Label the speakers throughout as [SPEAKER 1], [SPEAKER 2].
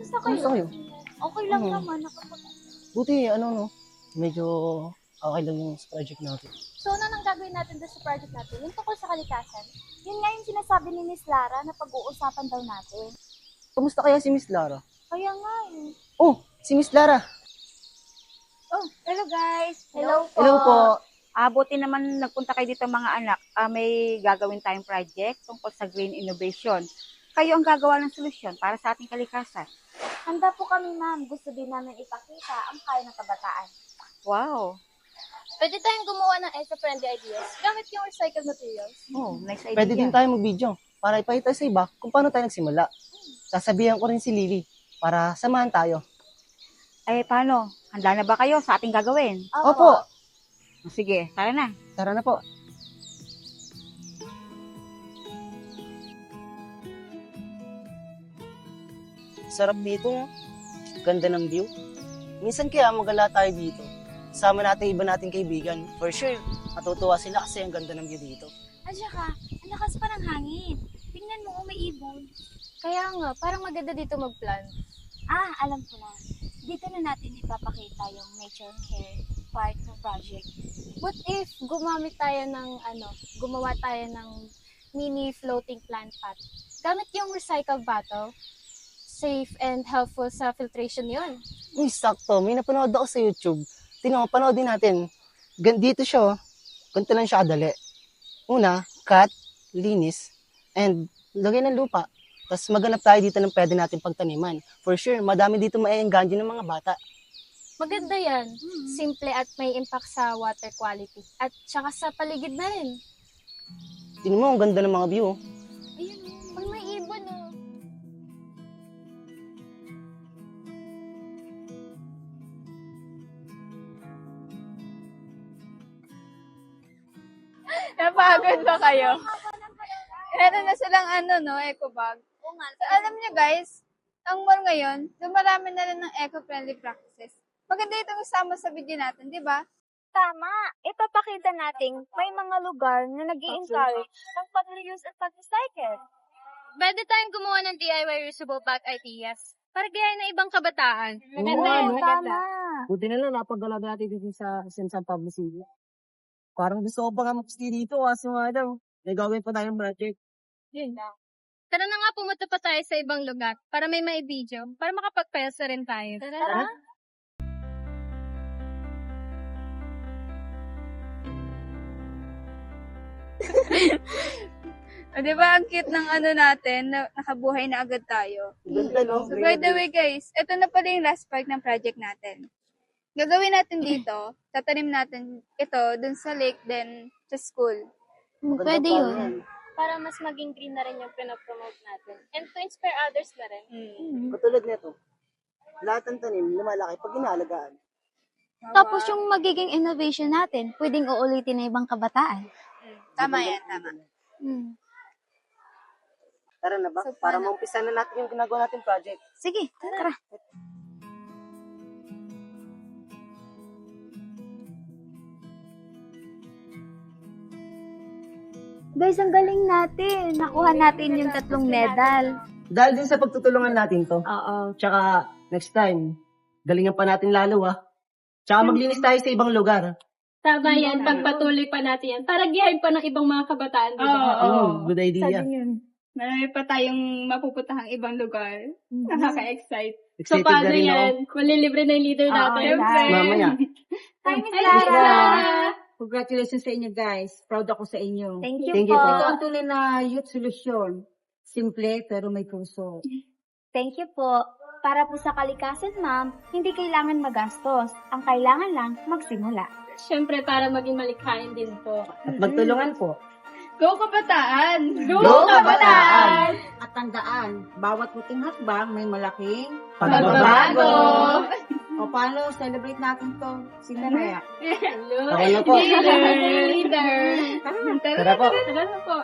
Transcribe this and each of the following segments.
[SPEAKER 1] Kamusta
[SPEAKER 2] Kamusta kayo?
[SPEAKER 1] Okay lang
[SPEAKER 2] Mhm.
[SPEAKER 1] naman.
[SPEAKER 2] Buti, no? Medyo okay lang yung sa project natin.
[SPEAKER 1] So, ano nang gagawin natin doon sa project natin? Yung tungkol sa kalikasan. Yun nga yung sinasabi ni Miss Lara na pag-uusapan daw natin.
[SPEAKER 2] Kamusta kaya si Miss Lara?
[SPEAKER 1] Kaya nga eh.
[SPEAKER 2] Oh, si Miss Lara.
[SPEAKER 3] Oh, hello guys.
[SPEAKER 1] Hello po.
[SPEAKER 2] Hello po.
[SPEAKER 3] Buti naman nagpunta kayo dito mga anak. May gagawin tayong project tungkol sa green innovation. Kayo ang gagawa ng solusyon para sa ating kalikasan.
[SPEAKER 1] Handa po kami, ma'am. Gusto din namin ipakita ang kaya ng kabataan.
[SPEAKER 3] Wow.
[SPEAKER 1] Pwede tayong gumawa ng eco-friendly ideas gamit yung recycled materials.
[SPEAKER 3] Oh, nice idea.
[SPEAKER 2] Pwede din tayo mag-video para ipakita sa iba kung paano tayo nagsimula. Sasabihan ko rin si Lily para samahan tayo.
[SPEAKER 3] Paano? Handa na ba kayo sa ating gagawin?
[SPEAKER 2] Opo.
[SPEAKER 3] Sige, tara na.
[SPEAKER 2] Tara na po. Sarap dito, no? Ganda ng view. Minsan kaya magala tayo dito. Sama natin iba nating kaibigan. For sure, matutuwa sila kasi ang ganda ng view dito.
[SPEAKER 1] At saka, ang lakas pa ng hangin. Tingnan mo, may ibon. Kaya nga, parang maganda dito mag-plant. Alam ko na. Dito na natin ipapakita yung nature care part ng project. What if gumawa tayo ng mini floating plant pot? Gamit yung recycled bottle. Safe and helpful sa filtration yun.
[SPEAKER 2] Uy, sakto. May napanood ako sa YouTube. Tingnan mo, panoodin natin. Dito siya, oh. Ganito lang siya kadali. Una, cut, linis, and lagay ng lupa. Tapos maghanap tayo dito ng pwede natin pagtaniman. For sure, madami dito ma-engage ng mga bata.
[SPEAKER 1] Maganda yan. Simple at may impact sa water quality. At saka sa paligid na rin.
[SPEAKER 2] Tingnan mo, ang ganda ng mga view. Oh.
[SPEAKER 1] Ayun, may ibon oh.
[SPEAKER 4] Napagod ba kayo? Meron na silang eco bag. So, alam niyo guys, ang mall ngayon, dumarami na rin ng eco-friendly practices. Maganda itong usama sa video natin, di ba?
[SPEAKER 1] Tama. Ipapakita natin may mga lugar na nag-i-encourage ng pag-reuse at pag-recycle.
[SPEAKER 5] Pwede tayong gumawa ng DIY reusable bag ideas para gayahin ng ibang kabataan.
[SPEAKER 1] Tama.
[SPEAKER 2] Buti na lang napag-galaga natin dito sa San Pablo City. Parang gusto ko pa nga mag-stay dito kasi nga daw, may gawin pa tayong project.
[SPEAKER 5] Tara na nga, pumunta pa tayo sa ibang lugar para may video para makapagpayasa rin tayo.
[SPEAKER 1] Tara.
[SPEAKER 4] O, di ba ang cute ng natin, na nakabuhay na agad tayo.
[SPEAKER 2] Ganda, no?
[SPEAKER 4] So, by the way guys, ito na pala yung last part ng project natin. Gagawin natin dito, tatanim natin ito dun sa lake, then sa school.
[SPEAKER 1] Pwede yun.
[SPEAKER 5] Para mas maging green na rin yung pinopromote natin. And to inspire others na rin.
[SPEAKER 2] Katulad nito, lahat ng tanim lumalaki pag inaalagaan.
[SPEAKER 1] Tapos yung magiging innovation natin, pwedeng uulitin ng ibang kabataan.
[SPEAKER 4] Tama yan, tama.
[SPEAKER 2] Tara na ba?
[SPEAKER 4] So,
[SPEAKER 2] Para
[SPEAKER 4] paano?
[SPEAKER 2] maumpisa na natin yung ginagawa natin project.
[SPEAKER 1] Sige, tara. Guys, ang galing natin. Nakuha natin yung 3 medal.
[SPEAKER 2] Dahil din sa pagtutulungan natin to.
[SPEAKER 1] Oo.
[SPEAKER 2] Tsaka, next time, galingan pa natin lalo, Tsaka maglinis tayo sa ibang lugar.
[SPEAKER 5] Tama yan, pagpatuloy pa natin yan. Para gayahin pa ng ibang mga kabataan.
[SPEAKER 2] Good idea.
[SPEAKER 4] Marami pa tayong mapupuntahang ibang lugar. Nakaka-excite.
[SPEAKER 5] So,
[SPEAKER 2] Excited
[SPEAKER 5] paano
[SPEAKER 2] na rin ako.
[SPEAKER 5] yan? Malilibre na yung leader natin.
[SPEAKER 4] Siyempre.
[SPEAKER 2] Mamaya.
[SPEAKER 1] Hi, Miss
[SPEAKER 5] Hi,
[SPEAKER 1] Lara.
[SPEAKER 6] Congratulations sa inyo guys. Proud ako sa inyo.
[SPEAKER 1] Thank you
[SPEAKER 2] Thank you
[SPEAKER 1] po.
[SPEAKER 2] po.
[SPEAKER 6] Ito ang tunay na youth solution. Simple pero may puso.
[SPEAKER 1] Thank you po. Para po sa kalikasan, ma'am, hindi kailangan magastos. Ang kailangan lang, magsimula.
[SPEAKER 5] Siyempre, para maging malikhain din po.
[SPEAKER 2] At magtulungan po.
[SPEAKER 4] Go kabataan!
[SPEAKER 2] Go kabataan!
[SPEAKER 6] At tandaan, bawat puting hakbang may malaking
[SPEAKER 2] Pagbabago!
[SPEAKER 6] O paano, celebrate natin to. Sino na
[SPEAKER 5] Hello.
[SPEAKER 2] Ako na po.
[SPEAKER 5] Leader.
[SPEAKER 2] Tara po.
[SPEAKER 5] Tara na po.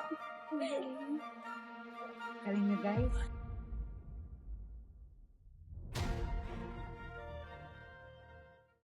[SPEAKER 6] Galing nyo guys.